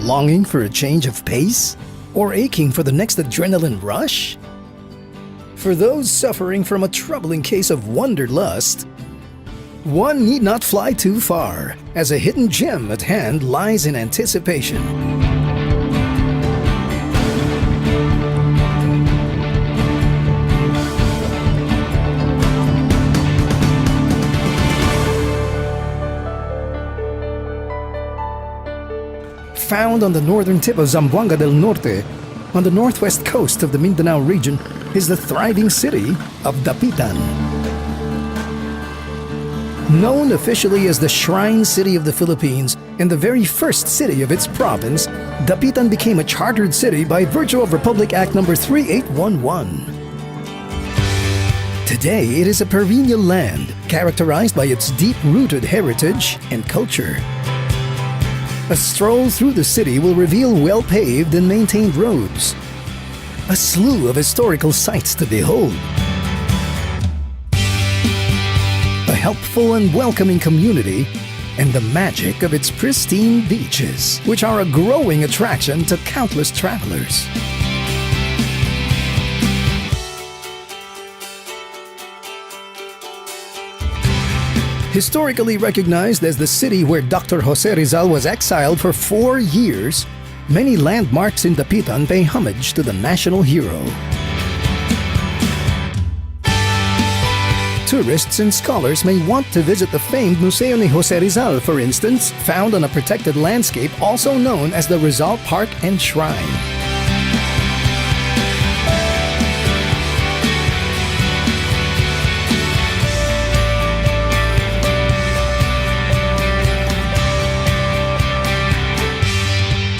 Longing for a change of pace? Or aching for the next adrenaline rush? For those suffering from a troubling case of wanderlust, one need not fly too far, as a hidden gem at hand lies in anticipation. Found on the northern tip of Zamboanga del Norte, on the northwest coast of the Mindanao region, is the thriving city of Dapitan. Known officially as the Shrine City of the Philippines and the very first city of its province, Dapitan became a chartered city by virtue of Republic Act No. 3811. Today, it is a perennial land characterized by its deep-rooted heritage and culture. A stroll through the city will reveal well-paved and maintained roads, a slew of historical sights to behold, a helpful and welcoming community, and the magic of its pristine beaches, which are a growing attraction to countless travelers. Historically recognized as the city where Dr. Jose Rizal was exiled for 4 years, many landmarks in Dapitan pay homage to the national hero. Tourists and scholars may want to visit the famed Museo ni Jose Rizal, for instance, found on a protected landscape also known as the Rizal Park and Shrine.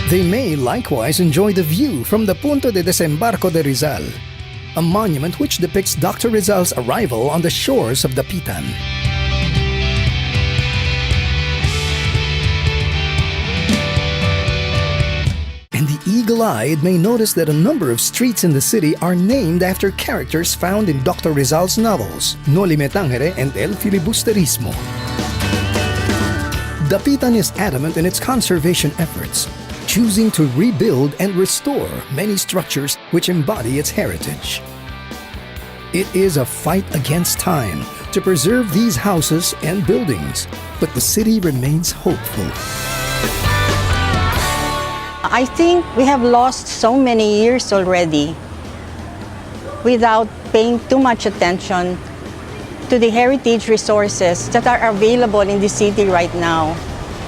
They may likewise enjoy the view from the Punto de Desembarco de Rizal, a monument which depicts Dr. Rizal's arrival on the shores of Dapitan. And the eagle-eyed may notice that a number of streets in the city are named after characters found in Dr. Rizal's novels, No Limetangere and El Filibusterismo. Dapitan is adamant in its conservation efforts, choosing to rebuild and restore many structures which embody its heritage. It is a fight against time to preserve these houses and buildings, but the city remains hopeful. I think we have lost so many years already without paying too much attention to the heritage resources that are available in the city right now.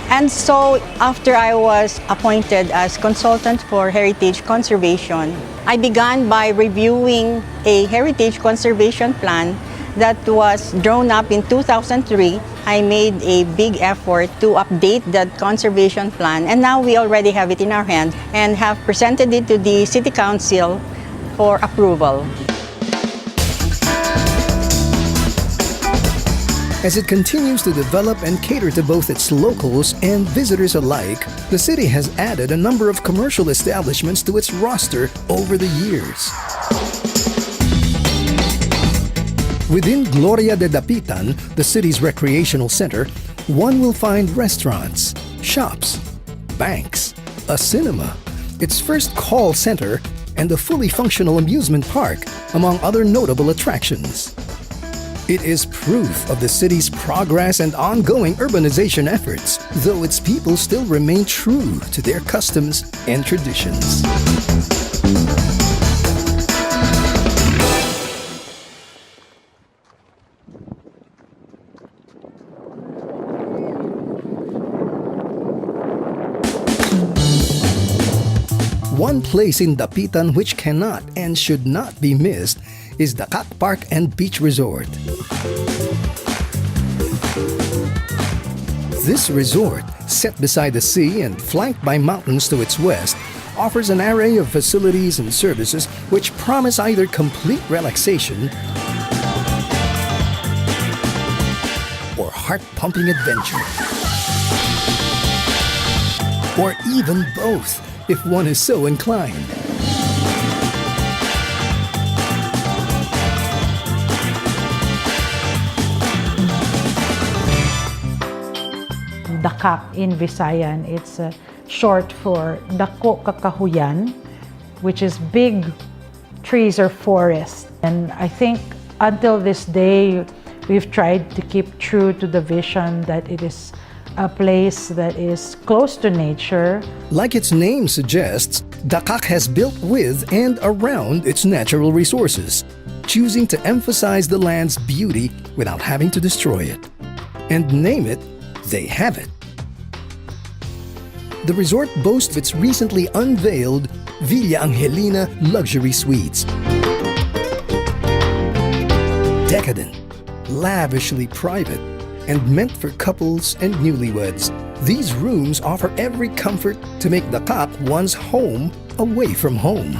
And so, after I was appointed as consultant for heritage conservation, I began by reviewing a heritage conservation plan that was drawn up in 2003. I made a big effort to update that conservation plan, and now we already have it in our hand and have presented it to the City Council for approval. As it continues to develop and cater to both its locals and visitors alike, the city has added a number of commercial establishments to its roster over the years. Within Gloria de Dapitan, the city's recreational center, one will find restaurants, shops, banks, a cinema, its first call center, and a fully functional amusement park, among other notable attractions. It is proof of the city's progress and ongoing urbanization efforts, though its people still remain true to their customs and traditions. One place in Dapitan which cannot and should not be missed is the Cat Park and Beach Resort. This resort, set beside the sea and flanked by mountains to its west, offers an array of facilities and services which promise either complete relaxation or heart-pumping adventure. Or even both, if one is so inclined. Dakak in Visayan, it's short for dako kakahuyan, which is big trees or forest. And I think until this day, we've tried to keep true to the vision that it is a place that is close to nature. Like its name suggests, Dakak has built with and around its natural resources, choosing to emphasize the land's beauty without having to destroy it. And name it, they have it. The resort boasts its recently unveiled Villa Angelina luxury suites. Decadent, lavishly private, and meant for couples and newlyweds, these rooms offer every comfort to make Dakak one's home away from home.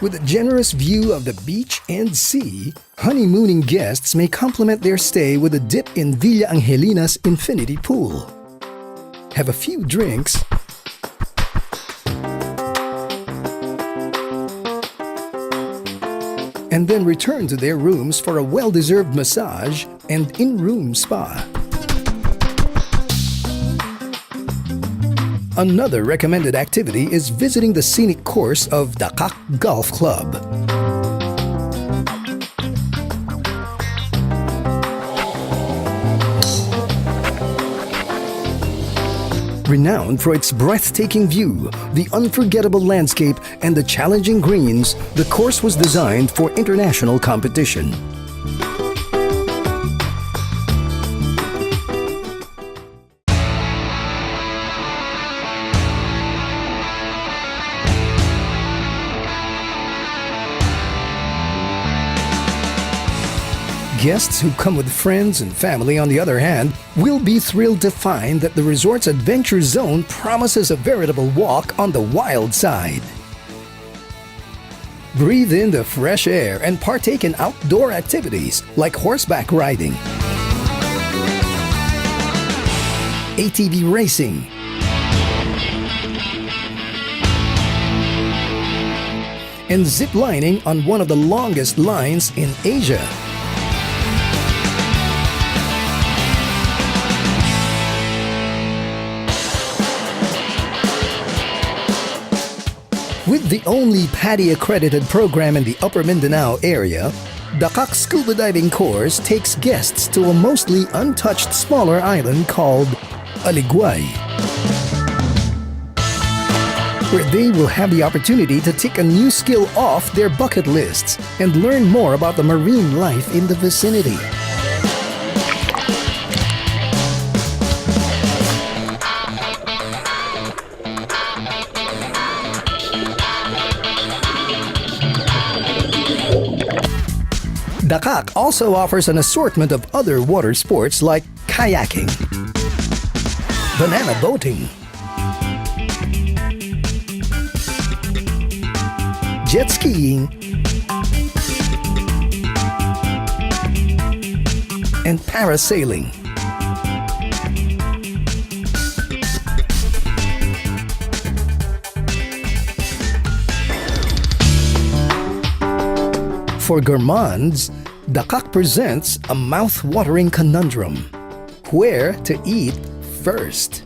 With a generous view of the beach and sea, honeymooning guests may complement their stay with a dip in Villa Angelina's infinity pool. Have a few drinks, and then return to their rooms for a well-deserved massage and in-room spa. Another recommended activity is visiting the scenic course of Dakak Golf Club. Renowned for its breathtaking view, the unforgettable landscape, and the challenging greens, the course was designed for international competition. Guests who come with friends and family, on the other hand, will be thrilled to find that the resort's adventure zone promises a veritable walk on the wild side. Breathe in the fresh air and partake in outdoor activities like horseback riding, ATV racing, and zip lining on one of the longest lines in Asia. With the only PADI-accredited program in the Upper Mindanao area, Dakak Scuba Diving Course takes guests to a mostly untouched smaller island called Aliguay, where they will have the opportunity to tick a new skill off their bucket lists and learn more about the marine life in the vicinity. Dakak also offers an assortment of other water sports like kayaking, banana boating, jet skiing, and parasailing. For gourmands, Dakak presents a mouth-watering conundrum: where to eat first.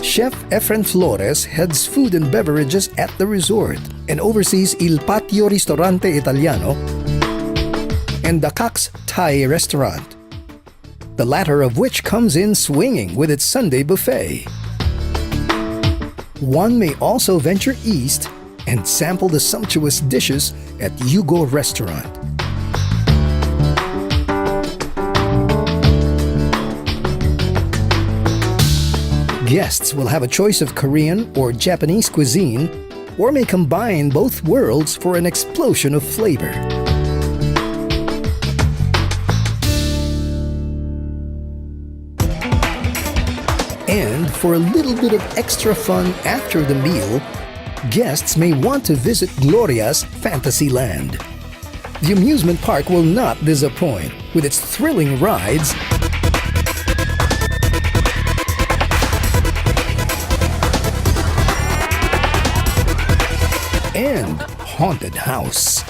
Chef Efren Flores heads food and beverages at the resort and oversees Il Patio Ristorante Italiano and Dakak's Thai restaurant, the latter of which comes in swinging with its Sunday buffet. One may also venture east and sample the sumptuous dishes at Yugo Restaurant. Guests will have a choice of Korean or Japanese cuisine, or may combine both worlds for an explosion of flavor. And for a little bit of extra fun after the meal, guests may want to visit Gloria's Fantasyland. The amusement park will not disappoint with its thrilling rides and haunted house.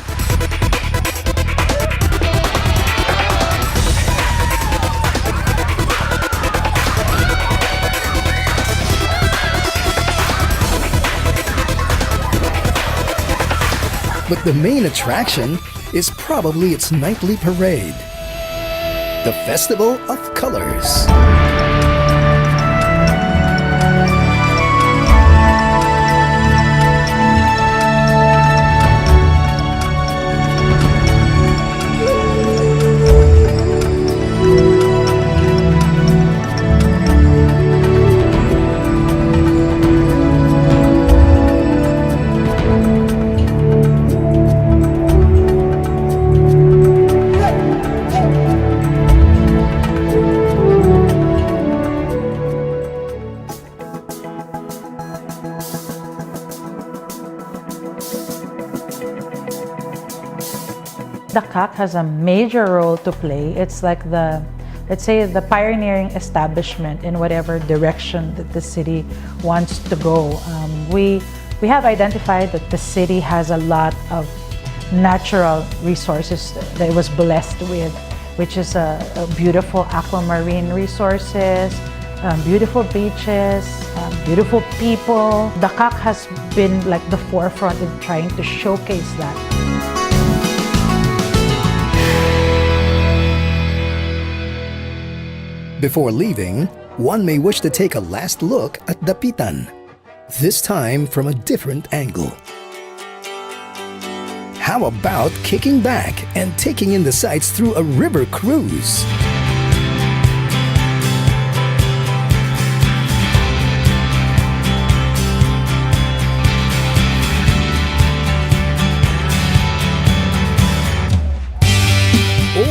But the main attraction is probably its nightly parade, the Festival of Colors. The CAC has a major role to play. It's like the, let's say, the pioneering establishment in whatever direction that the city wants to go. We have identified that the city has a lot of natural resources that it was blessed with, which is a beautiful aquamarine resources, beautiful beaches, beautiful people. The CAC has been like the forefront in trying to showcase that. Before leaving, one may wish to take a last look at DAPITAN, this time from a different angle. How about kicking back and taking in the sights through a river cruise?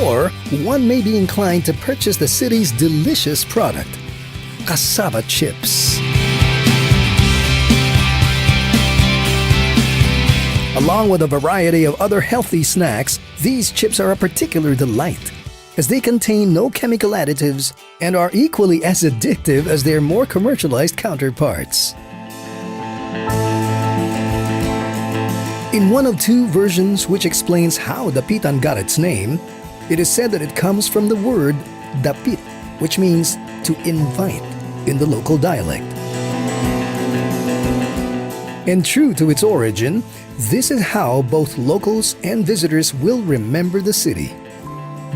Or one may be inclined to purchase the city's delicious product, cassava chips. Along with a variety of other healthy snacks, these chips are a particular delight, as they contain no chemical additives and are equally as addictive as their more commercialized counterparts. In one of two versions which explains how DAPITAN got its name, it is said that it comes from the word dapit, which means to invite in the local dialect. And true to its origin, this is how both locals and visitors will remember the city.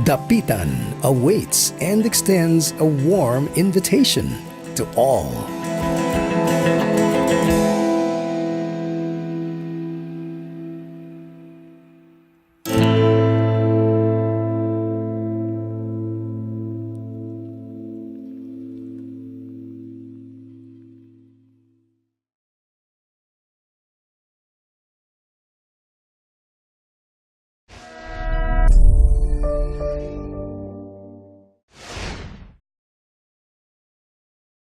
DAPITAN awaits and extends a warm invitation to all.